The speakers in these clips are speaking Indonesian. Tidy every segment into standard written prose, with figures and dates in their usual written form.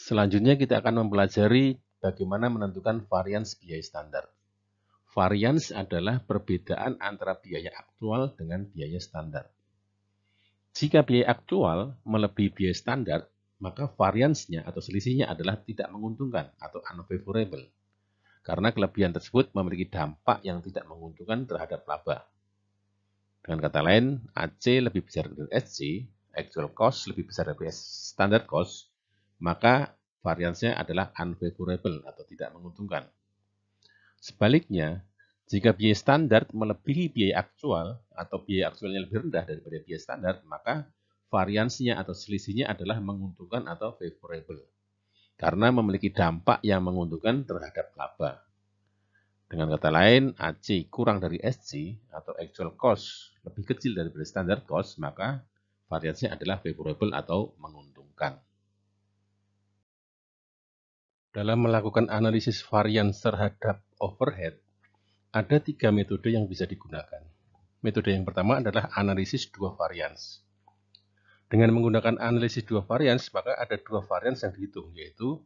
Selanjutnya kita akan mempelajari bagaimana menentukan varians biaya standar. Varians adalah perbedaan antara biaya aktual dengan biaya standar. Jika biaya aktual melebihi biaya standar, maka variansnya atau selisihnya adalah tidak menguntungkan atau unfavorable. Karena kelebihan tersebut memiliki dampak yang tidak menguntungkan terhadap laba. Dengan kata lain, AC lebih besar dari SC, actual cost lebih besar dari standard cost, maka variansnya adalah unfavorable atau tidak menguntungkan. Sebaliknya, jika biaya standar melebihi biaya aktual atau biaya aktualnya lebih rendah daripada biaya standar, maka variansnya atau selisihnya adalah menguntungkan atau favorable, karena memiliki dampak yang menguntungkan terhadap laba. Dengan kata lain, AC kurang dari SC atau actual cost lebih kecil daripada standard cost, maka variansnya adalah favorable atau menguntungkan. Dalam melakukan analisis varians terhadap overhead, ada 3 metode yang bisa digunakan. Metode yang pertama adalah analisis dua varians. Dengan menggunakan analisis dua varians, maka ada dua varians yang dihitung, yaitu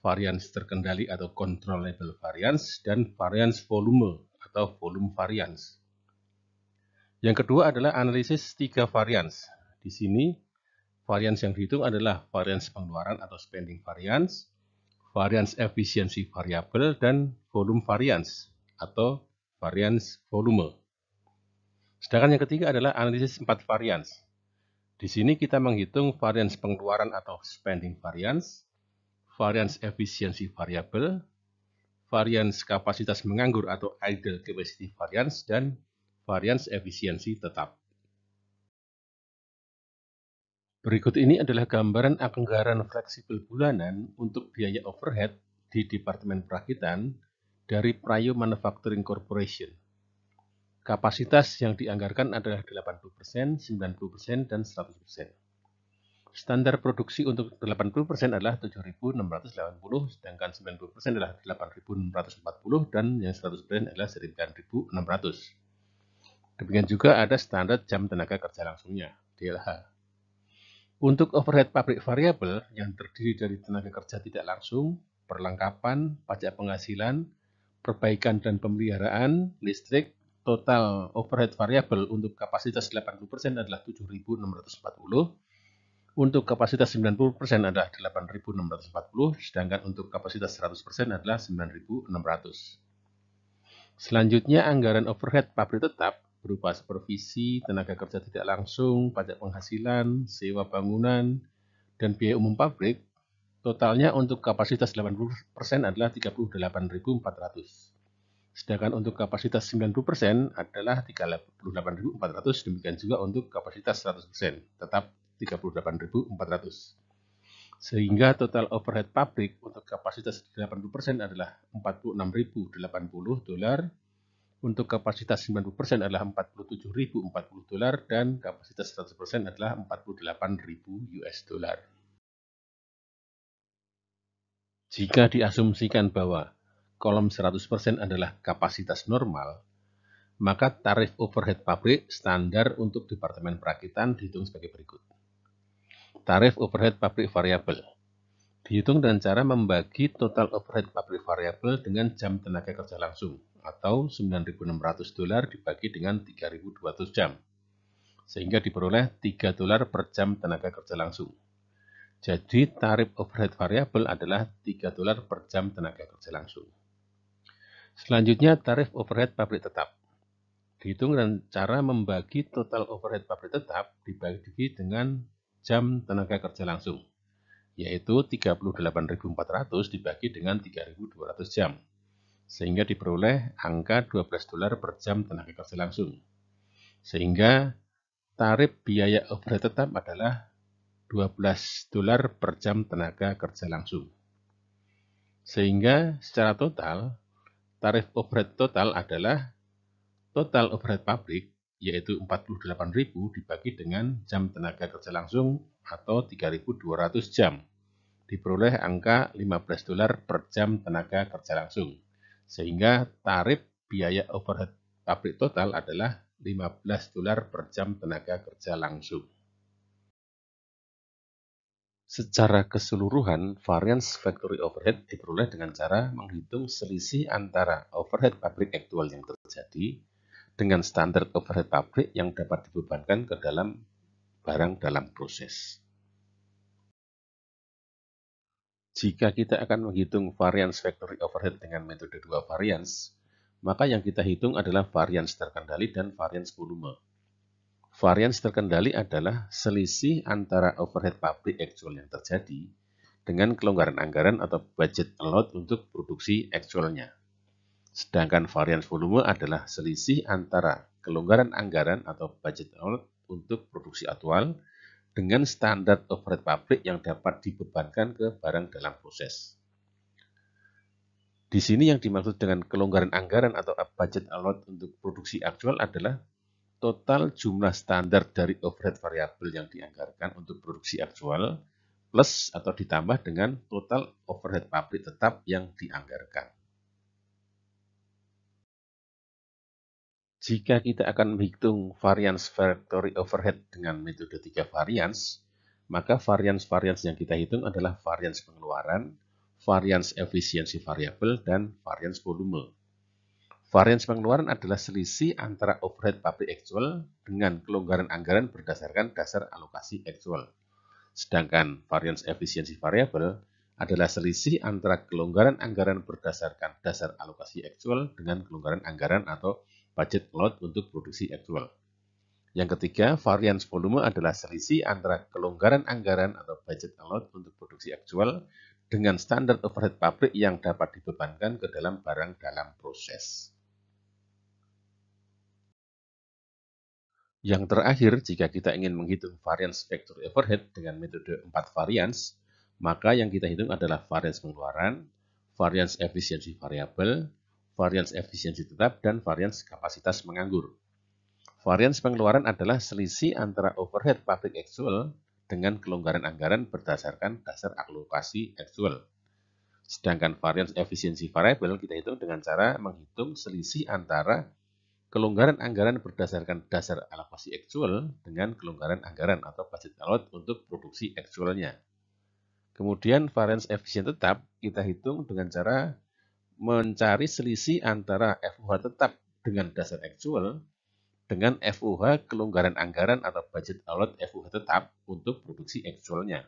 varians terkendali atau controllable variance dan varians volume atau volume variance. Yang kedua adalah analisis 3 varians. Di sini varians yang dihitung adalah varians pengeluaran atau spending variance, varians efisiensi variabel, dan volume variance atau varians volume. Sedangkan yang ketiga adalah analisis 4 varians. Di sini kita menghitung varians pengeluaran atau spending variance, varians efisiensi variabel, varians kapasitas menganggur atau idle capacity variance, dan varians efisiensi tetap. Berikut ini adalah gambaran anggaran fleksibel bulanan untuk biaya overhead di Departemen Perakitan dari Prayo Manufacturing Corporation. Kapasitas yang dianggarkan adalah 80%, 90%, dan 100%. Standar produksi untuk 80% adalah 7.680, sedangkan 90% adalah 8.640, dan yang 100% adalah 9.600. Demikian juga ada standar jam tenaga kerja langsungnya, DLH. Untuk overhead pabrik variabel yang terdiri dari tenaga kerja tidak langsung, perlengkapan, pajak penghasilan, perbaikan dan pemeliharaan, listrik, total overhead variabel untuk kapasitas 80% adalah 7.640, untuk kapasitas 90% adalah 8.640, sedangkan untuk kapasitas 100% adalah 9.600. Selanjutnya, anggaran overhead pabrik tetap berupa supervisi, tenaga kerja tidak langsung, pajak penghasilan, sewa bangunan, dan biaya umum pabrik, totalnya untuk kapasitas 80% adalah 38.400. Sedangkan untuk kapasitas 90% adalah 38.400, demikian juga untuk kapasitas 100%, tetap 38.400. Sehingga total overhead pabrik untuk kapasitas 80% adalah 46.080 dolar, untuk kapasitas 90% adalah 47.040 dolar, dan kapasitas 100% adalah 48.000 US dolar. Jika diasumsikan bahwa kolom 100% adalah kapasitas normal, maka tarif overhead pabrik standar untuk Departemen Perakitan dihitung sebagai berikut. Tarif overhead pabrik variabel dihitung dengan cara membagi total overhead pabrik variabel dengan jam tenaga kerja langsung, atau 9.600 dolar dibagi dengan 3.200 jam, sehingga diperoleh 3 dolar per jam tenaga kerja langsung. Jadi tarif overhead variabel adalah 3 dolar per jam tenaga kerja langsung. Selanjutnya tarif overhead pabrik tetap dihitung dengan cara membagi total overhead pabrik tetap dibagi dengan jam tenaga kerja langsung, yaitu 38.400 dibagi dengan 3.200 jam, sehingga diperoleh angka 12 dolar per jam tenaga kerja langsung. Sehingga tarif biaya overhead tetap adalah 12 dolar per jam tenaga kerja langsung. Sehingga secara total, tarif overhead total adalah total overhead pabrik, yaitu 48.000 dibagi dengan jam tenaga kerja langsung atau 3.200 jam. Diperoleh angka 15 dolar per jam tenaga kerja langsung. Sehingga tarif biaya overhead pabrik total adalah 15 dolar per jam tenaga kerja langsung. Secara keseluruhan, variance factory overhead diperoleh dengan cara menghitung selisih antara overhead pabrik aktual yang terjadi dengan standar overhead pabrik yang dapat dibebankan ke dalam barang dalam proses. Jika kita akan menghitung variance factory overhead dengan metode dua variance, maka yang kita hitung adalah variance terkendali dan variance volume. Variance terkendali adalah selisih antara overhead pabrik aktual yang terjadi dengan kelonggaran anggaran atau budget allowed untuk produksi aktualnya. Sedangkan variance volume adalah selisih antara kelonggaran anggaran atau budget allowed untuk produksi aktual dengan standar overhead pabrik yang dapat dibebankan ke barang dalam proses. Di sini yang dimaksud dengan kelonggaran anggaran atau budget allowed untuk produksi aktual adalah total jumlah standar dari overhead variabel yang dianggarkan untuk produksi aktual plus atau ditambah dengan total overhead pabrik tetap yang dianggarkan. Jika kita akan menghitung variance factory overhead dengan metode 3 variance, maka variance-variance yang kita hitung adalah variance pengeluaran, variance efisiensi variabel, dan variance volume. Variance pengeluaran adalah selisih antara overhead pabrik aktual dengan kelonggaran anggaran berdasarkan dasar alokasi aktual. Sedangkan variance efisiensi variabel adalah selisih antara kelonggaran anggaran berdasarkan dasar alokasi aktual dengan kelonggaran anggaran atau budget allowed untuk produksi aktual. Yang ketiga, variance volume adalah selisih antara kelonggaran anggaran atau budget allowed untuk produksi aktual dengan standar overhead pabrik yang dapat dibebankan ke dalam barang dalam proses. Yang terakhir, jika kita ingin menghitung variance factory overhead dengan metode 4 variance, maka yang kita hitung adalah variance pengeluaran, variance efisiensi variabel, variance efisiensi tetap, dan variance kapasitas menganggur. Variance pengeluaran adalah selisih antara overhead pabrik aktual dengan kelonggaran anggaran berdasarkan dasar alokasi aktual. Sedangkan variance efisiensi variabel kita hitung dengan cara menghitung selisih antara kelonggaran anggaran berdasarkan dasar alokasi aktual dengan kelonggaran anggaran atau budget allowed untuk produksi aktualnya. Kemudian variance efisien tetap kita hitung dengan cara mencari selisih antara FUH tetap dengan dasar aktual dengan FUH kelonggaran anggaran atau budget allowed FUH tetap untuk produksi aktualnya.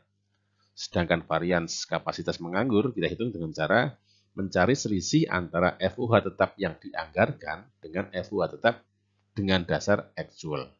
Sedangkan variance kapasitas menganggur kita hitung dengan cara mencari selisih antara FUH tetap yang dianggarkan dengan FUH tetap dengan dasar aktual.